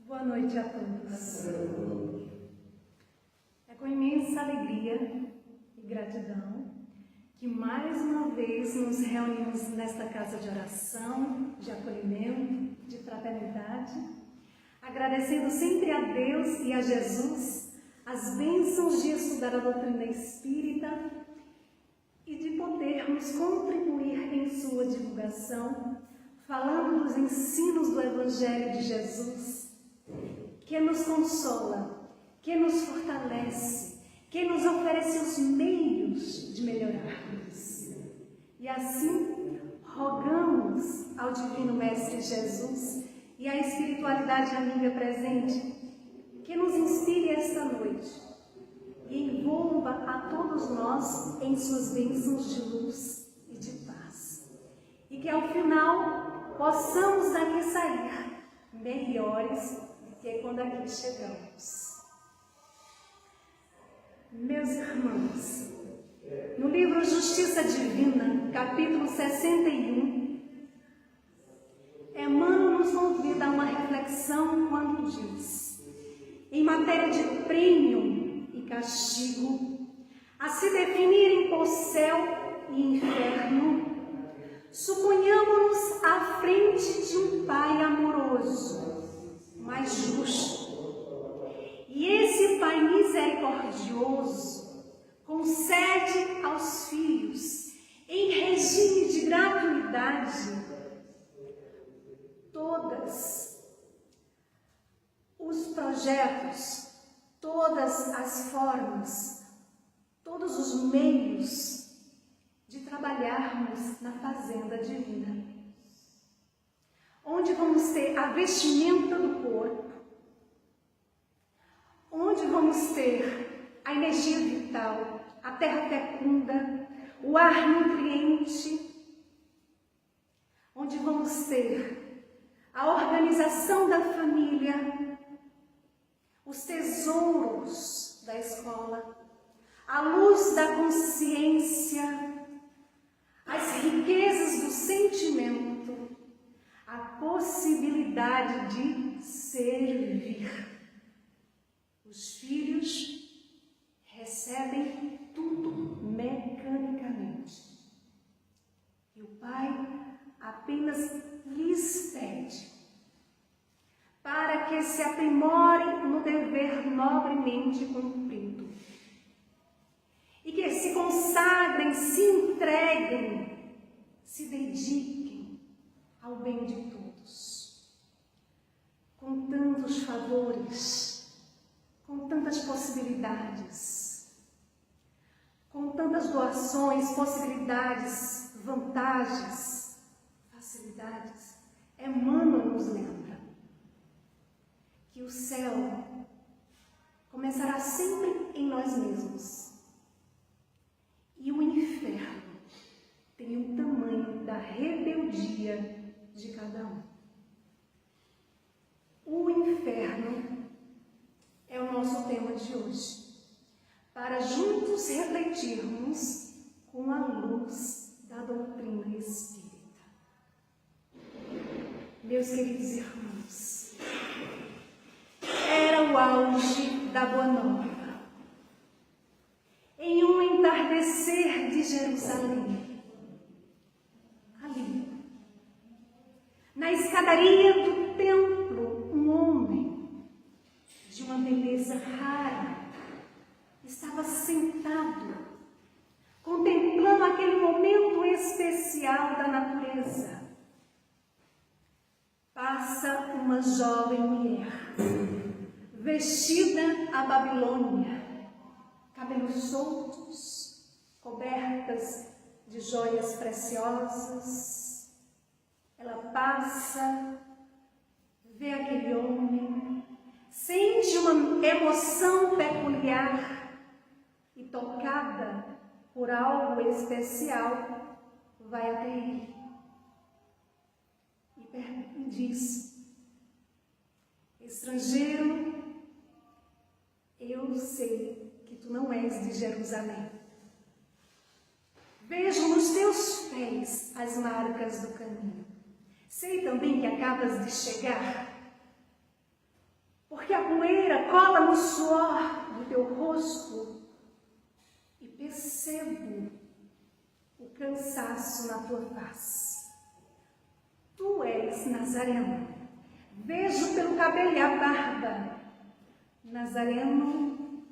Boa noite a todos. É com imensa alegria e gratidão que mais uma vez nos reunimos nesta casa de oração, de acolhimento, de fraternidade, agradecendo sempre a Deus e a Jesus as bênçãos de estudar a doutrina espírita e de podermos contribuir em sua divulgação, falando dos ensinos do Evangelho de Jesus, que nos consola, que nos fortalece, que nos oferece os meios de melhorarmos. E assim, rogamos ao Divino Mestre Jesus e à espiritualidade amiga presente que nos inspire esta noite e envolva a todos nós em suas bênçãos de luz e de paz. E que ao final possamos daqui sair melhores do que quando aqui chegamos. Meus irmãos, no livro Justiça Divina, capítulo 61, Emmanuel nos convida a uma reflexão quando diz: em matéria de prêmio e castigo, a se definirem por céu e inferno, suponhamos-nos à frente de um Pai amoroso, mas justo. E esse Pai misericordioso concede aos filhos, em regime de gratuidade, todos os projetos, todas as formas, todos os meios de trabalharmos na fazenda divina, onde vamos ter a vestimenta do corpo, onde vamos ter a energia vital, a terra fecunda, o ar nutriente, onde vamos ter a organização da família, os tesouros da escola, a luz da consciência, as riquezas do sentimento, a possibilidade de servir. Os filhos recebem tudo mecanicamente. E o Pai apenas lhes pede para que se aprimorem no dever nobremente cumprido. E que se consagrem, se entreguem, se dediquem ao bem de todos. Com tantos favores, com tantas possibilidades, com tantas doações, possibilidades, vantagens, facilidades, Emmanuel nos lembra que o céu começará sempre em nós mesmos e o inferno tem o tamanho da rebeldia de cada um. O inferno é o nosso tema de hoje, para juntos refletirmos com a luz da doutrina espírita. Meus queridos irmãos, era o auge da Boa Nova. Em um entardecer de Jerusalém, ali, na escadaria do templo, um homem de uma beleza rara estava sentado, contemplando aquele momento especial da natureza. Passa uma jovem mulher, vestida à Babilônia, cabelos soltos, cobertas de joias preciosas. Ela passa, vê aquele homem, sente uma emoção peculiar e, tocada por algo especial, vai até ele e diz: estrangeiro, eu sei que tu não és de Jerusalém. Vejo nos teus pés as marcas do caminho. Sei também que acabas de chegar. cola no suor do teu rosto e percebo o cansaço na tua face. Tu és Nazareno. Vejo pelo cabelo e a barba. Nazareno,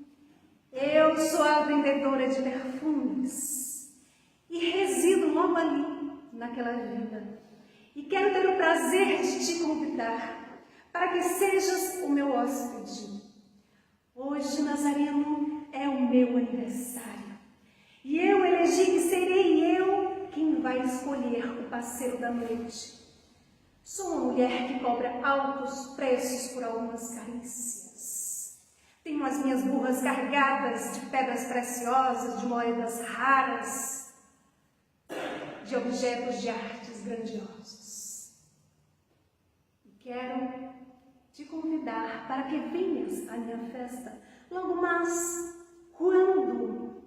eu sou a vendedora de perfumes e resido logo ali, naquela vila. E quero ter o prazer de te convidar para que sejas o meu hóspede. Hoje, Nazareno, é o meu aniversário. E eu elegi que serei eu quem vai escolher o parceiro da noite. Sou uma mulher que cobra altos preços por algumas carícias. Tenho as minhas burras carregadas de pedras preciosas, de moedas raras, de objetos de artes grandiosos. E quero te convidar para que venhas à minha festa logo mais, quando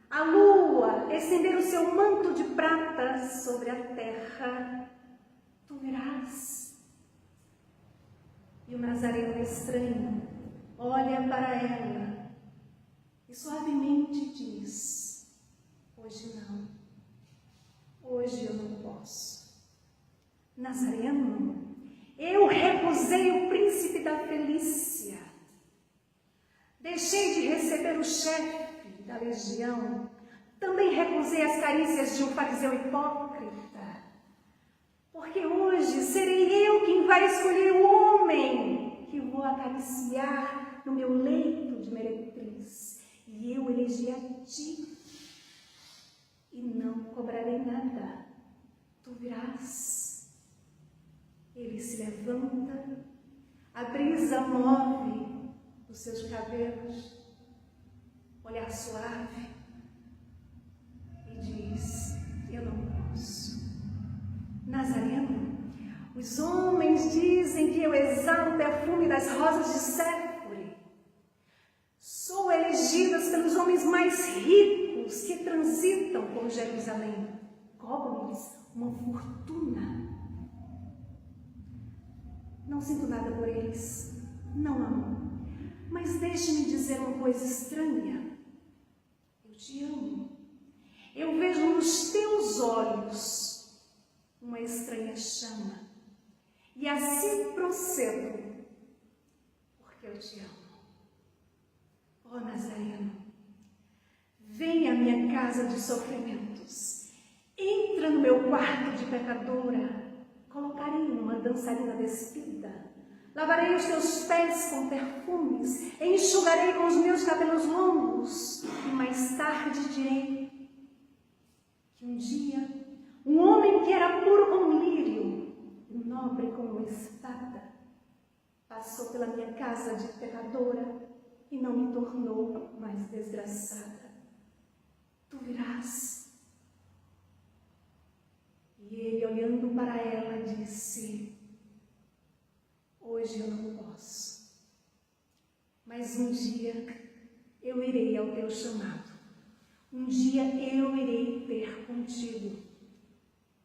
a lua estender o seu manto de prata sobre a terra, tu verás. E o Nazareno estranho olha para ela e suavemente diz: hoje não, hoje eu não posso. Nazareno, eu recusei o príncipe da Felícia. Deixei de receber o chefe da legião. Também recusei as carícias de um fariseu hipócrita. Porque hoje serei eu quem vai escolher o homem que vou acariciar no meu leito de meretriz. E eu elegi a ti. E não cobrarei nada. Tu virás. Ele se levanta, a brisa move os seus cabelos, olhar suave, e diz: eu não posso. Nazareno, os homens dizem que eu exalo o perfume das rosas de Séfore. Sou elegida pelos homens mais ricos que transitam por Jerusalém. Cobram-lhes uma fortuna. Não sinto nada por eles, não amo. Mas deixe-me dizer uma coisa estranha. Eu te amo. Eu vejo nos teus olhos uma estranha chama. E assim procedo, porque eu te amo. Ó Nazareno, vem à minha casa de sofrimentos. Entra no meu quarto de pecadora. Colocarei uma dançarina despida. Lavarei os teus pés com perfumes. Enxugarei com os meus cabelos longos. E mais tarde direi que um dia um homem que era puro como um lírio, nobre como uma espada, passou pela minha casa de pecadora e não me tornou mais desgraçada. Tu virás. E ele, olhando para ela, disse: hoje eu não posso, mas um dia eu irei ao teu chamado. Um dia eu irei ter contigo,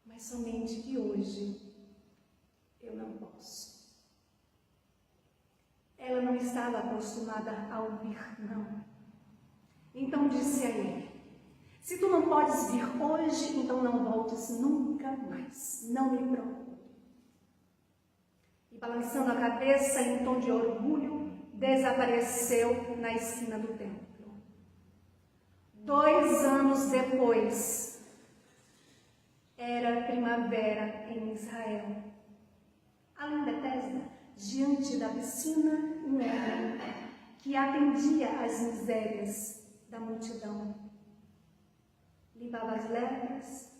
mas somente que hoje eu não posso. Ela não estava acostumada a ouvir não. Então disse a ele: se tu não podes vir hoje, então não voltes nunca mais. Não me procure. E balançando a cabeça em tom de orgulho, desapareceu na esquina do templo. 2 anos depois, era primavera em Israel. Além de Betesda, diante da piscina, um homem que atendia às misérias da multidão. Limpava as lepras,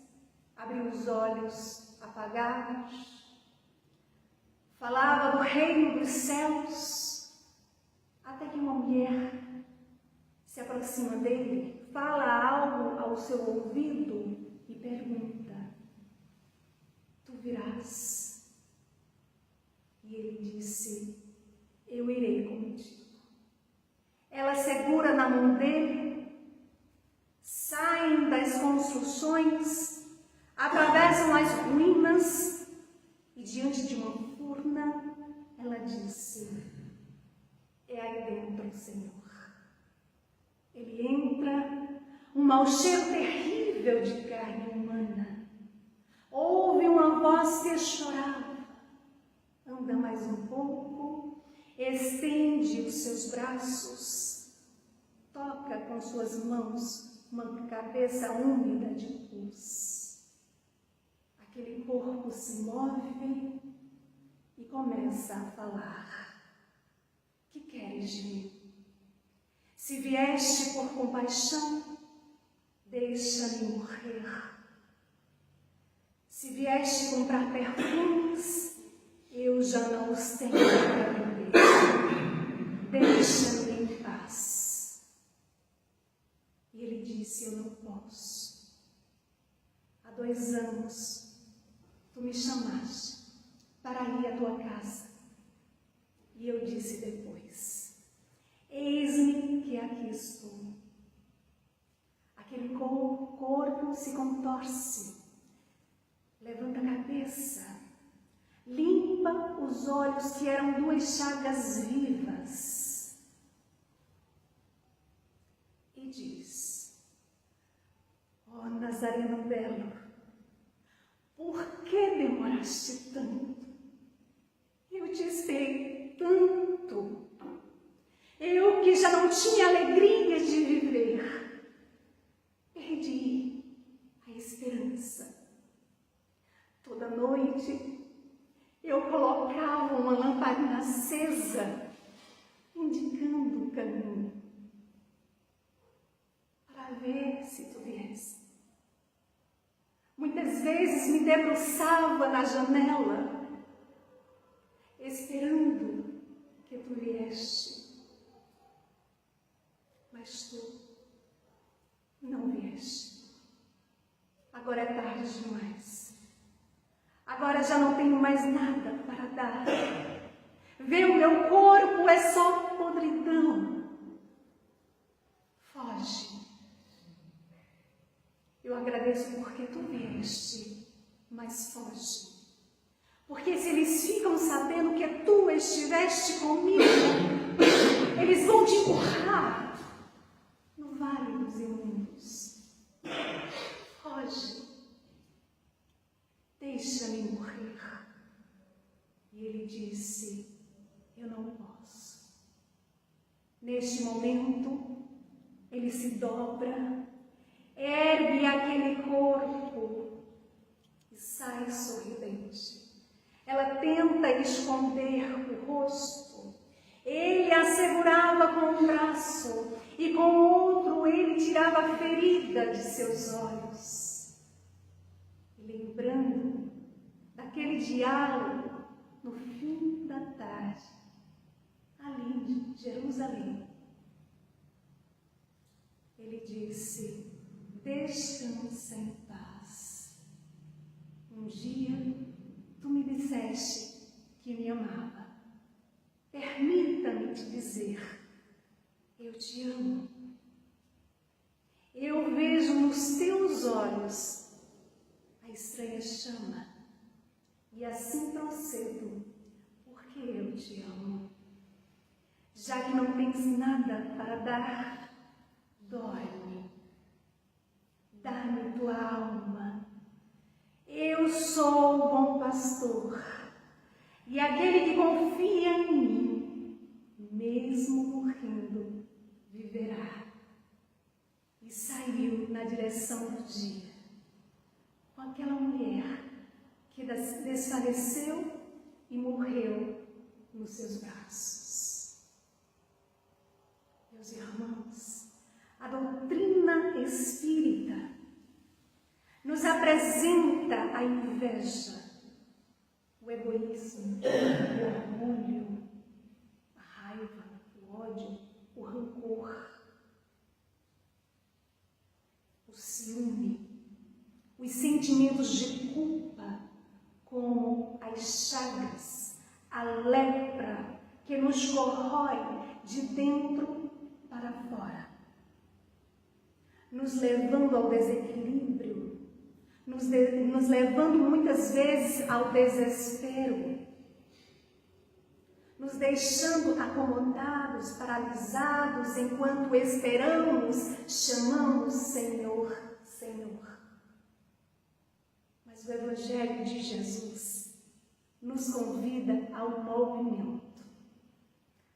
abriu os olhos apagados, falava do reino dos céus, até que uma mulher se aproxima dele, fala algo ao seu ouvido e pergunta: tu virás? E ele disse: eu irei contigo. Ela segura na mão dele, saem das construções, atravessam as ruínas e diante de uma urna, ela disse: é aí dentro o Senhor. Ele entra, um mau cheiro terrível de carne humana. Ouve uma voz que chorava. Anda mais um pouco, estende os seus braços, toca com suas mãos uma cabeça úmida de pus. Aquele corpo se move e começa a falar. Que queres de mim? Se vieste por compaixão, deixa-me morrer. Se vieste comprar perfumes, eu já não os tenho para vender. Deixa-me em paz. E ele disse, eu não posso. Há 2 anos, tu me chamaste para ir à tua casa. E eu disse depois, eis-me que aqui estou. Aquele corpo se contorce, levanta a cabeça, limpa os olhos que eram 2 chagas vivas e diz, ó Nazareno belo, por que demoraste tanto? Eu te esperei tanto. Eu que já não tinha alegria de viver, perdi a esperança. Toda noite eu colocava uma lamparina acesa, indicando o caminho, para ver se tu viesse. Muitas vezes me debruçava na janela, esperando que tu vieste. Mas tu não vieste. Agora é tarde demais. Agora já não tenho mais nada para dar. Vê, o meu corpo é só podridão. Foge. Eu agradeço porque tu vieste, mas foge. Porque se eles ficam sabendo que tu estiveste comigo, eles vão te empurrar no vale dos imundos. Foge. Deixa-me morrer. E ele disse, eu não posso. Neste momento, ele se dobra, ergue aquele corpo e sai sorridente. Ela tenta esconder o rosto. Ele a segurava com um braço e com o outro ele tirava a ferida de seus olhos. E lembrando daquele diálogo no fim da tarde, ali em Jerusalém, ele disse, descansa em paz. Um dia tu me disseste que me amava. Permita-me te dizer, eu te amo. Eu vejo nos teus olhos a estranha chama e assim procedo, porque eu te amo. Já que não tens nada para dar, dorme. Dá-me tua alma. Eu sou o bom pastor, e aquele que confia em mim, mesmo morrendo, viverá. E saiu na direção do dia, com aquela mulher que desfaleceu e morreu nos seus braços. Meus irmãos, a doutrina espírita nos apresenta a inveja, o egoísmo, o orgulho, a raiva, o ódio, o rancor, o ciúme, os sentimentos de culpa, como as chagas, a lepra que nos corrói de dentro para fora, nos levando ao desequilíbrio, nos levando muitas vezes ao desespero, nos deixando acomodados, paralisados, enquanto esperamos, chamamos Senhor, Senhor. Mas o Evangelho de Jesus nos convida ao movimento,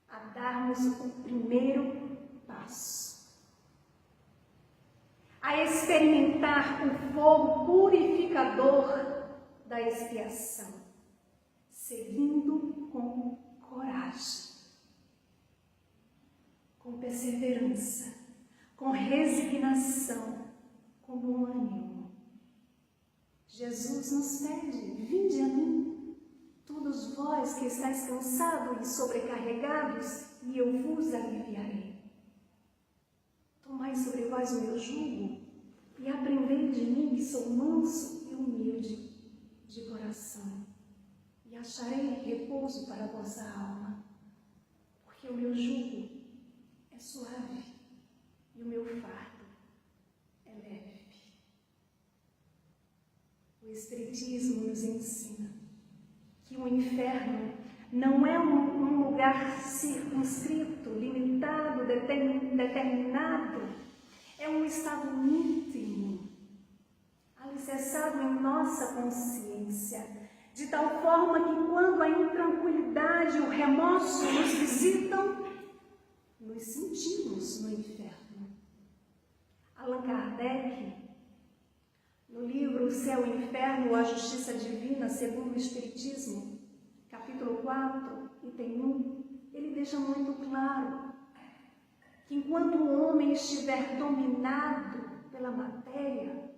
a darmos o primeiro passo, a experimentar o fogo purificador da expiação, seguindo com coragem, com perseverança, com resignação, com bom ânimo. Jesus nos pede: vinde a mim, todos vós que estáis cansados e sobrecarregados, e eu vos aliviarei. Tomai sobre vós o meu jugo e aprendei de mim, que sou manso e humilde de coração, e acharei repouso para a vossa alma, porque o meu jugo é suave e o meu fardo é leve. O Espiritismo nos ensina que o inferno não é um lugar circunscrito, limitado, determinado. É um estado íntimo, alicerçado em nossa consciência, de tal forma que quando a intranquilidade e o remorso nos visitam, nos sentimos no inferno. Allan Kardec, no livro O Céu e o Inferno ou a Justiça Divina, segundo o Espiritismo, capítulo 4, item 1, ele deixa muito claro que enquanto o homem estiver dominado pela matéria,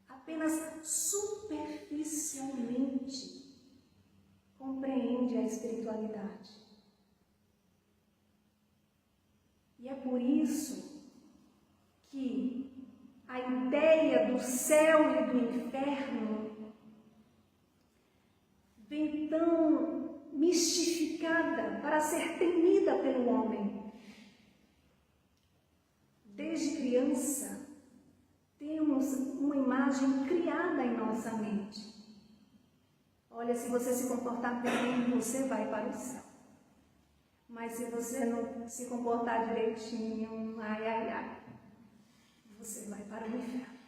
apenas superficialmente compreende a espiritualidade. E é por isso que a ideia do céu e do inferno vem tão mistificada para ser temida pelo homem. Desde criança, temos uma imagem criada em nossa mente. Olha, se você se comportar bem, você vai para o céu. Mas se você não se comportar direitinho, você vai para o inferno.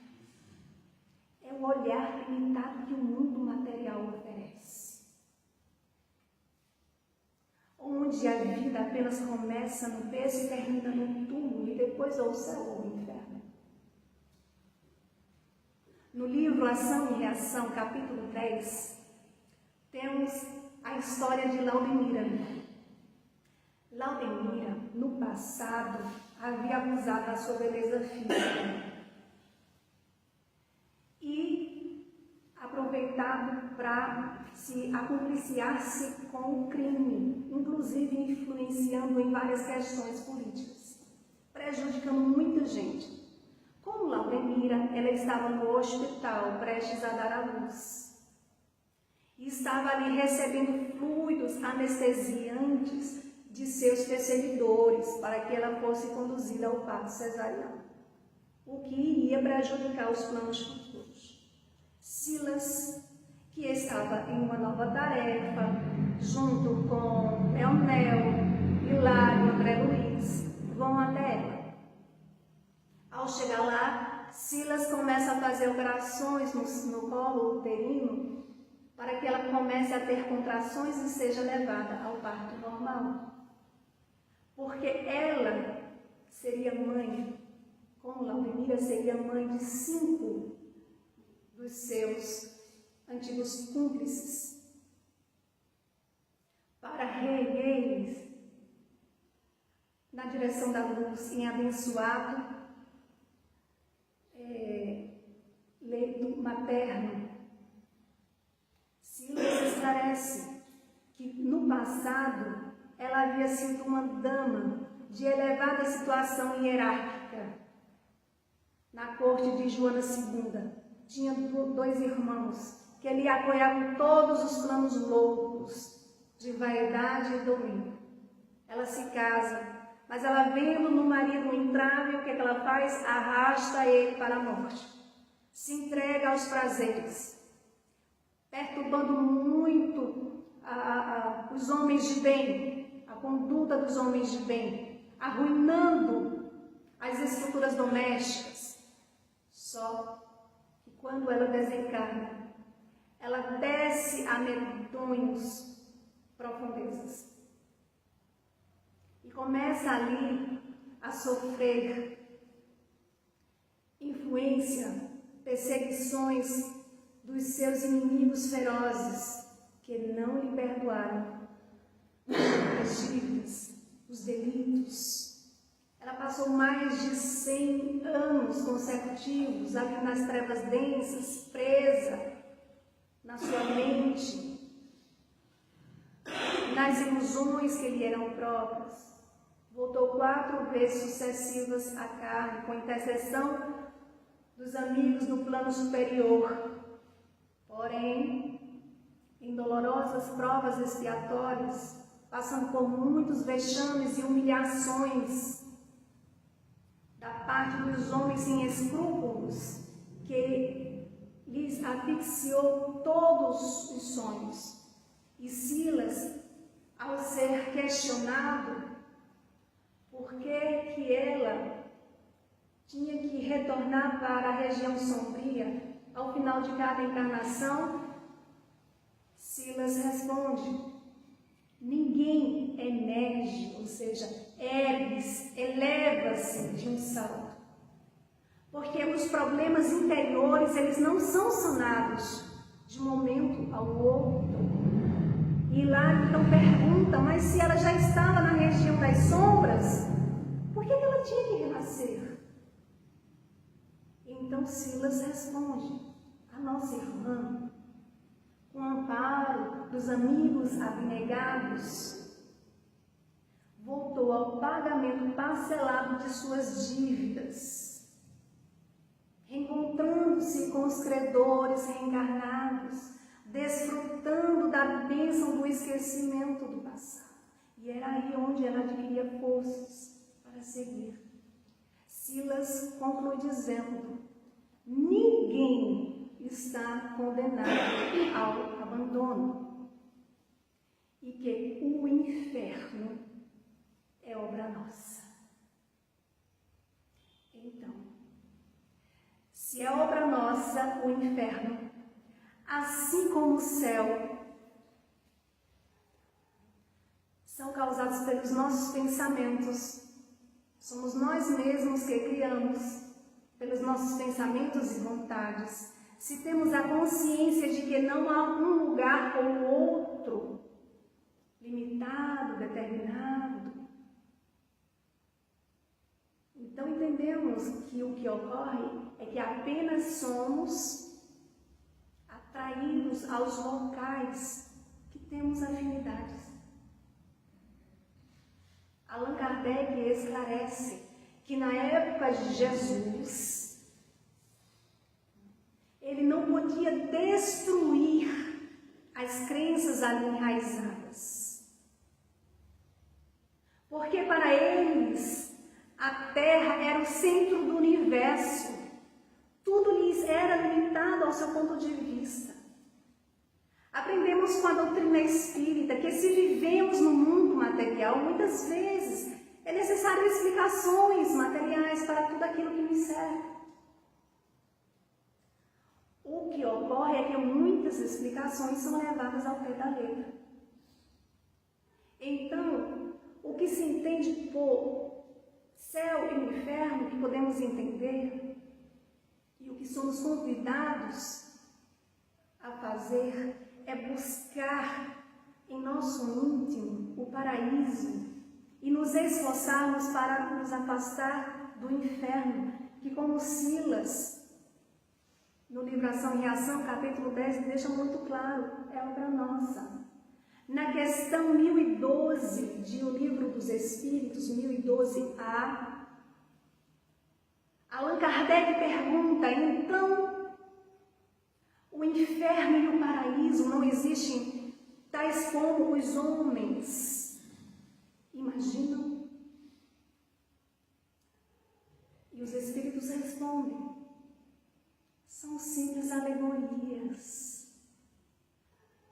É o olhar limitado que o mundo material oferece, onde a vida apenas começa no berço e termina no túmulo, e depois ou o céu ou o inferno. No livro Ação e Reação, capítulo 10, temos a história de Laudemira. Laudemira, no passado, havia abusado da sua beleza física e aproveitado para se acompliciar-se com o crime, inclusive influenciando em várias questões políticas, prejudicando muita gente. Como Laudemira, ela estava no hospital, prestes a dar à luz, e estava ali recebendo fluidos anestesiantes de seus perseguidores, para que ela fosse conduzida ao parto cesariano, o que iria prejudicar os planos futuros. Silas, que estava em uma nova tarefa, junto com Leonel, Hilário, André Luiz, vão até ela. Ao chegar lá, Silas começa a fazer operações no colo uterino para que ela comece a ter contrações e seja levada ao parto normal. Porque ela seria mãe, como Laudemira seria mãe de 5 dos seus antigos cúmplices. Para reerguer-lhes na direção da luz em abençoado leito materno, Silas esclarece que no passado ela havia sido uma dama de elevada situação hierárquica na corte de Joana II. Tinha 2 irmãos que lhe apoiavam todos os planos loucos de vaidade e domínio. Ela se casa, mas ela vendo no marido um entrave, o que ela faz? Arrasta ele para a morte. Se entrega aos prazeres, perturbando muito os homens de bem, a conduta dos homens de bem, arruinando as estruturas domésticas. Só que quando ela desencarna, ela desce a medonhos profundezas e começa ali a sofrer influência, perseguições dos seus inimigos ferozes, que não lhe perdoaram as dívidas, os delitos. Ela passou mais de 100 anos consecutivos ali nas trevas densas, presa na sua mente, nas ilusões que lhe eram próprias. Voltou 4 vezes sucessivas à carne, com intercessão dos amigos do plano superior. Porém, em dolorosas provas expiatórias, passando por muitos vexames e humilhações da parte dos homens sem escrúpulos, que lhes asfixiou todos os sonhos. E Silas, ao ser questionado por que ela tinha que retornar para a região sombria ao final de cada encarnação, Silas responde: ninguém emerge, ou seja, eleva-se de um salto, porque os problemas interiores, eles não são sanados de um momento ao outro. E lá então pergunta, mas se ela já estava na região das sombras, por que ela tinha que renascer? Então Silas responde: a nossa irmã, com o amparo dos amigos abnegados, voltou ao pagamento parcelado de suas dívidas, reencontrando-se com os credores reencarnados, desfrutando da bênção do esquecimento do passado. E era aí onde ela adquiria forças para seguir. Silas conclui dizendo: ninguém está condenado ao abandono e que o inferno é obra nossa. Então, se é obra nossa o inferno, assim como o céu, são causados pelos nossos pensamentos. Somos nós mesmos que criamos pelos nossos pensamentos e vontades. Se temos a consciência de que não há um lugar ou outro, limitado, determinado, então entendemos que o que ocorre é que apenas somos atraídos aos locais que temos afinidades. Allan Kardec esclarece que na época de Jesus, ele não podia destruir as crenças ali enraizadas, porque para eles a Terra era o centro do universo, tudo lhes era limitado ao seu ponto de vista. Aprendemos com a doutrina espírita que se vivemos no mundo material, muitas vezes é necessário explicações materiais para tudo aquilo que nos serve. O que ocorre é que muitas explicações são levadas ao pé da letra. Então, o que se entende por céu e inferno, que podemos entender, e o que somos convidados a fazer, é buscar em nosso íntimo o paraíso e nos esforçarmos para nos afastar do inferno, que, como Silas, no livro Ação e Reação, capítulo 10, deixa muito claro, é obra nossa. Na questão 1012 de O Livro dos Espíritos, 1012A, Allan Kardec pergunta, então, o inferno e o paraíso não existem tais como os homens imaginam? E os Espíritos respondem, são simples alegorias.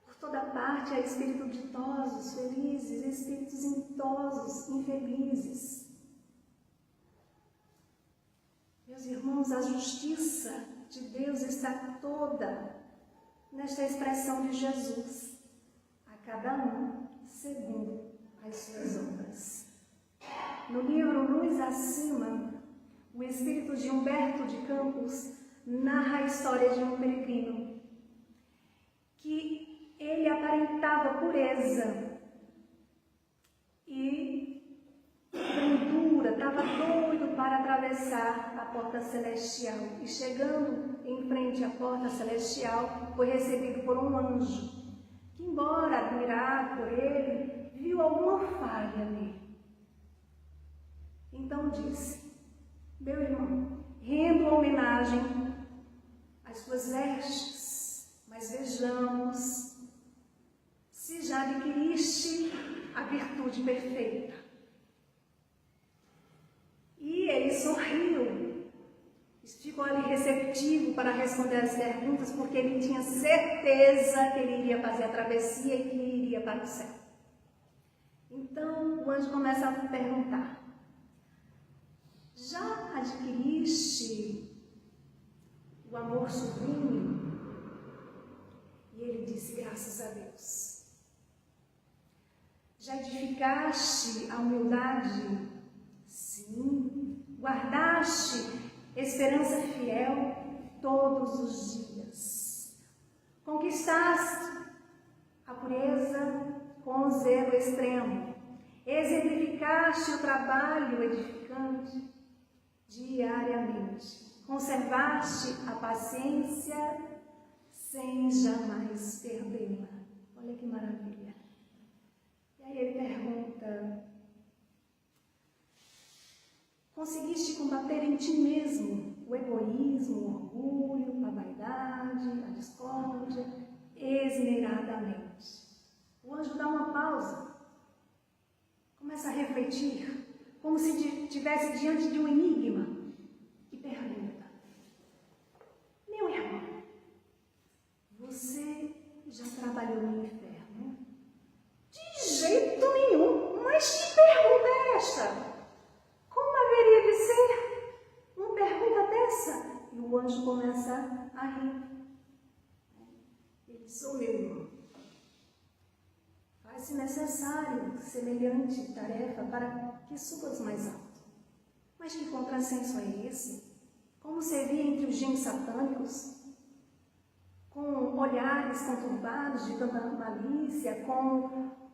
Por toda parte haja espíritos ditosos, felizes, espíritos ditosos, infelizes. Meus irmãos, a justiça de Deus está toda nesta expressão de Jesus, a cada um segundo as suas obras. No livro Luz Acima, o espírito de Humberto de Campos narra a história de um peregrino que ele aparentava pureza e brandura, estava doido para atravessar a porta celestial. E chegando em frente à porta celestial, foi recebido por um anjo, que, embora admirado por ele, viu alguma falha nele. Então disse: meu irmão, rendo homenagem às suas vestes, mas vejamos se já adquiriste a virtude perfeita. E ele sorriu, ficou ali receptivo para responder as perguntas, porque ele tinha certeza que ele iria fazer a travessia e que iria para o céu. Então o anjo começa a perguntar: já adquiriste o amor sublime? E ele disse: graças a Deus. Já edificaste a humildade? Sim. Guardaste esperança fiel todos os dias? Conquistaste a pureza com zelo extremo? Exemplificaste o trabalho edificante diariamente? Conservaste a paciência sem jamais perdê-la? Olha que maravilha. E aí ele pergunta: conseguiste combater em ti mesmo o egoísmo, o orgulho, a vaidade, a discórdia, esmeradamente? O anjo dá uma pausa, começa a refletir, como se estivesse diante de um enigma, e pergunta: meu irmão, você já trabalhou no inferno? De jeito nenhum. Mas que pergunta é esta? Como haveria de ser uma pergunta dessa? E o anjo começa a rir. Ele: sou meu irmão. Faz-se necessário semelhante tarefa para que subas mais alto. Mas que contrassenso é esse? Como se via entre os gênios satânicos, com olhares conturbados de tanta malícia, com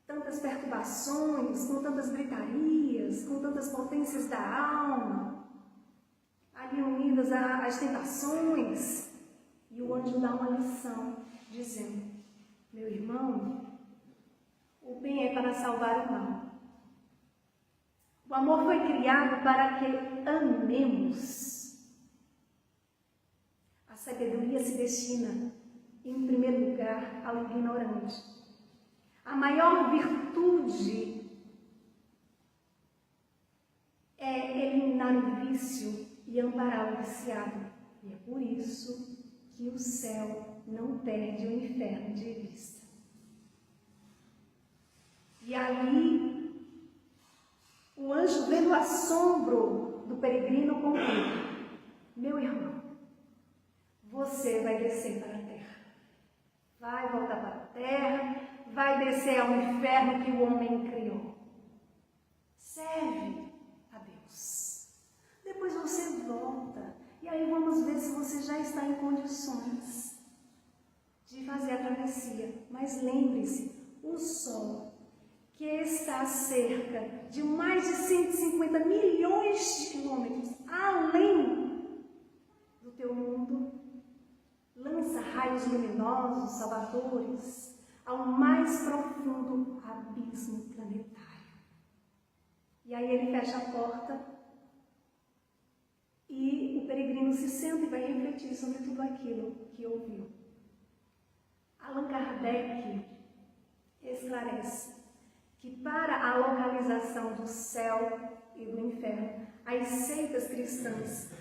tantas perturbações, com tantas gritarias, com tantas potências da alma, ali unidas às tentações. E o anjo dá uma lição, dizendo: meu irmão, o bem é para salvar o mal. O amor foi criado para que amemos. A sabedoria se destina, em primeiro lugar, ao ignorante. A maior virtude é eliminar o vício e amparar o viciado. E é por isso que o céu não perde o inferno de vista. E ali, o anjo, vendo o assombro do peregrino, conclui: meu irmão, você vai descer para a terra. Vai voltar para a terra, vai descer ao inferno que o homem criou. Serve a Deus. Depois você volta. E aí vamos ver se você já está em condições de fazer a travessia. Mas lembre-se, o sol, que está a cerca de mais de 150 milhões de quilômetros além do teu mundo, lança raios luminosos, salvadores, ao mais profundo abismo planetário. E aí ele fecha a porta e o peregrino se senta e vai refletir sobre tudo aquilo que ouviu. Allan Kardec esclarece que para a localização do céu e do inferno, as seitas cristãs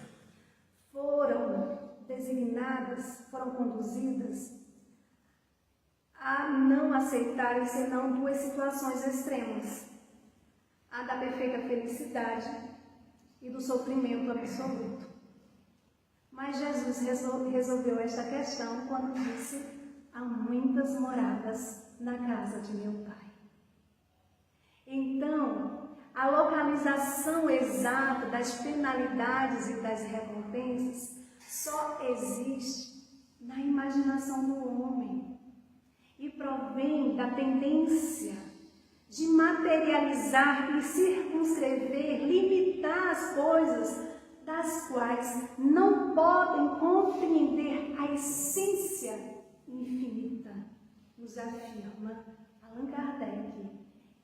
foram designadas, foram conduzidas a não aceitarem senão duas situações extremas: a da perfeita felicidade e do sofrimento absoluto. Mas Jesus resolveu esta questão quando disse: há muitas moradas na casa de meu Pai. Então, a localização exata das penalidades e das recompensas só existe na imaginação do homem e provém da tendência de materializar e circunscrever, limitar as coisas das quais não podem compreender a essência infinita, nos afirma Allan Kardec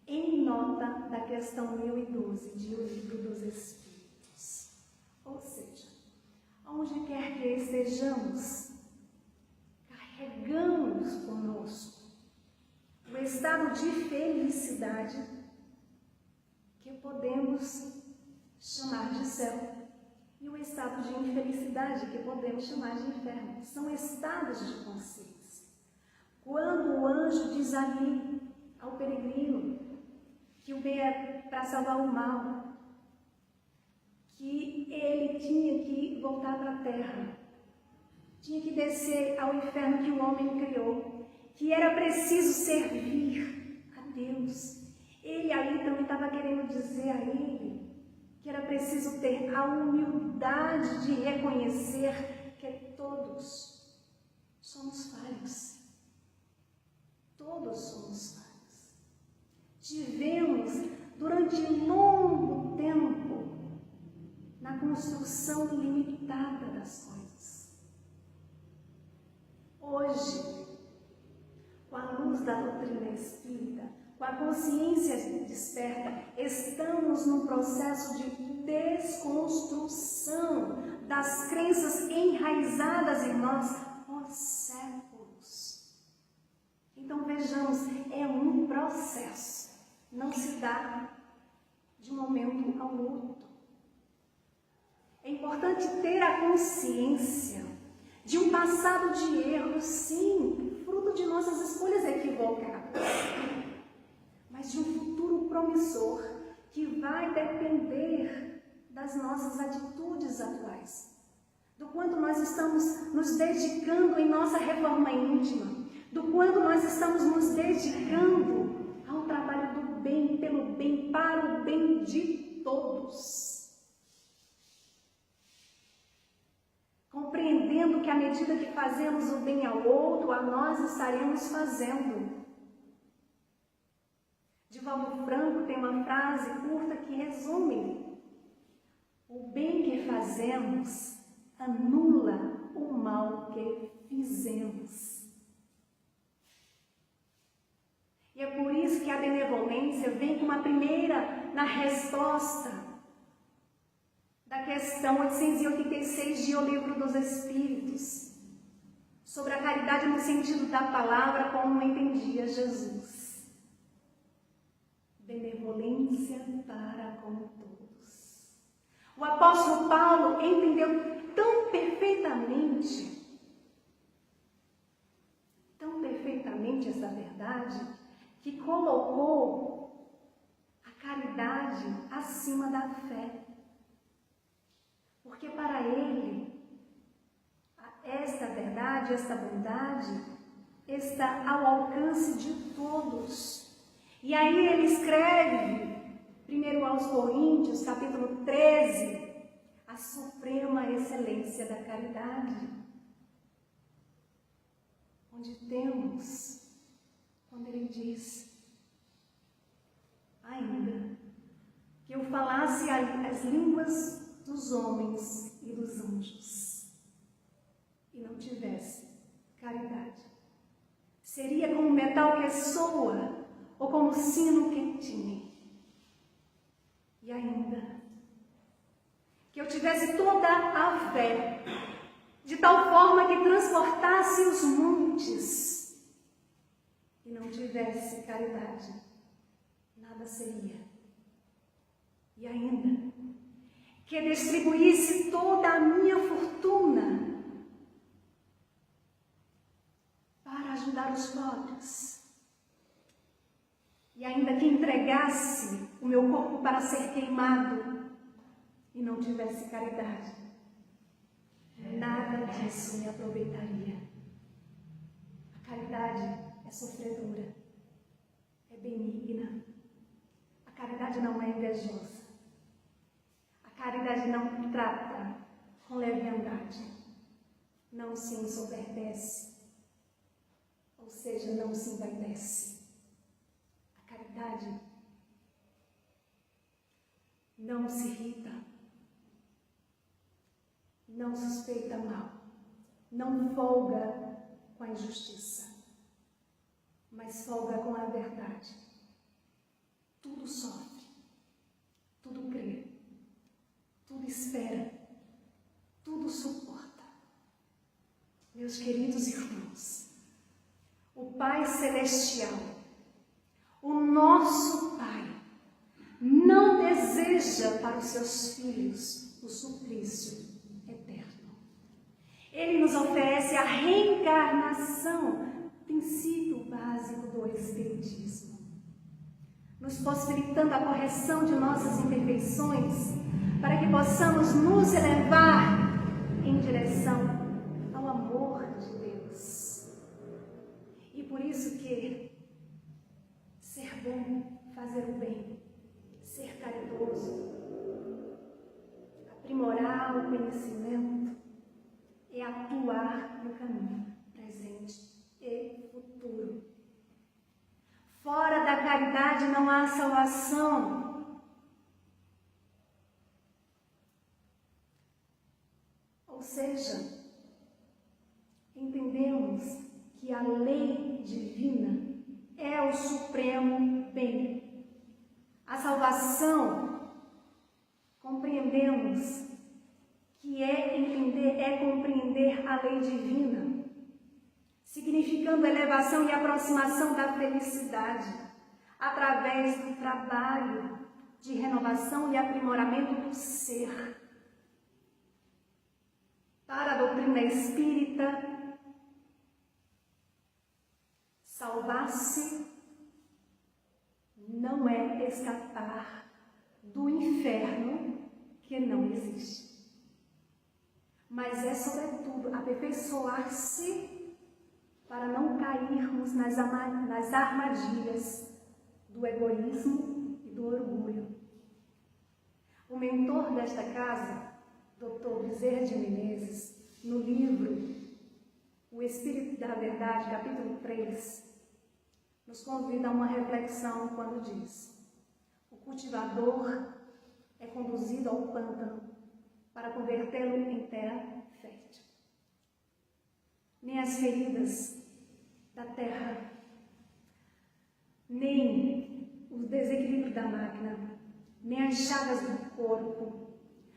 em nota da questão 1012 de O Livro dos Espíritos. Ou seja, onde quer que estejamos, carregamos conosco o estado de felicidade que podemos chamar de céu e o estado de infelicidade que podemos chamar de inferno. São estados de consciência. Quando o anjo diz ali ao peregrino que o bem é para salvar o mal, que ele tinha que voltar para a terra, tinha que descer ao inferno que o homem criou, que era preciso servir a Deus. Ele ali também estava querendo dizer a ele que era preciso ter a humildade de reconhecer que todos somos falhos. Todos somos falhos. Tivemos durante longo tempo na construção limitada das coisas. Hoje, com a luz da doutrina espírita, com a consciência desperta, estamos num processo de desconstrução das crenças enraizadas em nós por séculos. Então vejamos, é um processo, não se dá de um momento ao outro. É importante ter a consciência de um passado de erro, sim, fruto de nossas escolhas equivocadas, mas de um futuro promissor que vai depender das nossas atitudes atuais, do quanto nós estamos nos dedicando em nossa reforma íntima, do quanto nós estamos nos dedicando ao trabalho do bem, pelo bem, para o bem de todos. Compreendendo que à medida que fazemos o bem ao outro, a nós estaremos fazendo. Divaldo Franco tem uma frase curta que resume: o bem que fazemos anula o mal que fizemos. E é por isso que a benevolência vem como a primeira na resposta da questão 886 de O Livro dos Espíritos, sobre a caridade no sentido da palavra como entendia Jesus. Benevolência para com todos. O apóstolo Paulo entendeu tão perfeitamente essa verdade, que colocou a caridade acima da fé. Porque para ele, esta verdade, esta bondade, está ao alcance de todos. E aí ele escreve, primeiro aos Coríntios, capítulo 13, a suprema excelência da caridade. Onde temos, quando ele diz, ainda que eu falasse as línguas dos homens e dos anjos, e não tivesse caridade, seria como metal que soa, ou como sino que tine. E ainda que eu tivesse toda a fé, de tal forma que transportasse os montes, e não tivesse caridade, nada seria. E ainda que distribuísse toda a minha fortuna para ajudar ajudar os pobres. E ainda que entregasse o meu corpo para ser queimado e não tivesse caridade, nada disso me aproveitaria. A caridade é sofredora, é benigna. A caridade não é invejosa. A caridade não trata com leviandade, não se ensoberbece, ou seja, não se envaidece. A caridade não se irrita, não suspeita mal, não folga com a injustiça, mas folga com a verdade. Tudo sofre, tudo crê, tudo espera, tudo suporta. Meus queridos irmãos, o Pai Celestial, o nosso Pai, não deseja para os seus filhos o suplício eterno. Ele nos oferece a reencarnação, princípio básico do Espiritismo, nos possibilitando a correção de nossas imperfeições, para que possamos nos elevar em direção ao amor de Deus. E por isso que ser bom, fazer o bem, ser caridoso, aprimorar o conhecimento, é atuar no caminho presente e futuro. Fora da caridade não há salvação. Ou seja, entendemos que a lei divina é o supremo bem. A salvação, compreendemos que é compreender a lei divina, significando elevação e aproximação da felicidade, através do trabalho de renovação e aprimoramento do ser. Para a doutrina espírita, salvar-se não é escapar do inferno que não existe, mas é, sobretudo, aperfeiçoar-se para não cairmos nas armadilhas do egoísmo e do orgulho. O mentor desta casa, Dr. Bezerra de Menezes, no livro O Espírito da Verdade, capítulo 3, nos convida a uma reflexão quando diz: o cultivador é conduzido ao pântano para convertê-lo em terra fértil. Nem as feridas da terra, nem o desequilíbrio da máquina, nem as chagas do corpo,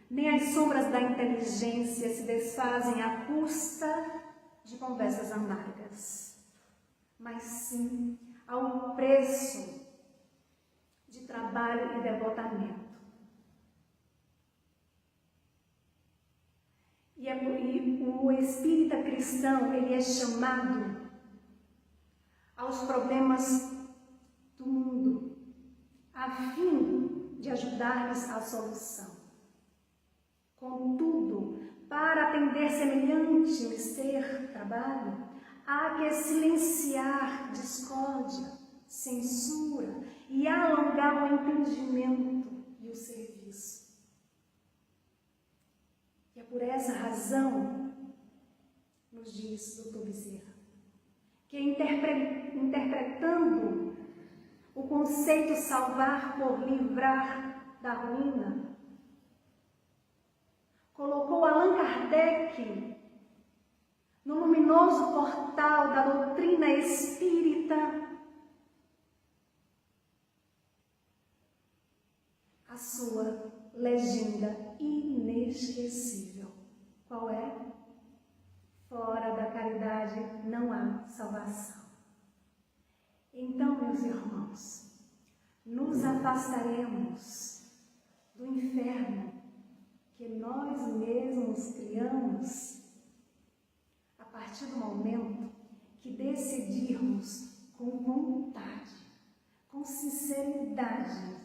nem as sombras da inteligência se desfazem à custa de conversas amargas, mas sim ao preço de trabalho e devotamento. E o espírita cristão, ele é chamado aos problemas do mundo, a fim de ajudar-lhes a solução. Contudo, para atender semelhante mister trabalho, há que silenciar discórdia, censura e alongar o entendimento e o serviço. E é por essa razão, nos diz Dr. Bezerra, que interpretando o conceito salvar por livrar da ruína, colocou Allan Kardec no luminoso portal da doutrina espírita a sua legenda inesquecível. Qual é? Fora da caridade não há salvação. Então, meus irmãos, nos afastaremos do inferno que nós mesmos criamos a partir do momento que decidirmos com vontade, com sinceridade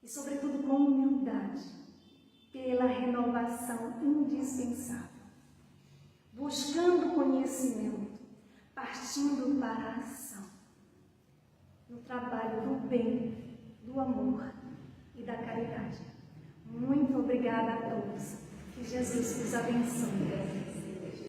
e, sobretudo, com humildade, pela renovação indispensável, buscando conhecimento, partindo para a ação, no trabalho do bem, do amor e da caridade. Muito obrigada a todos. Que Jesus os abençoe.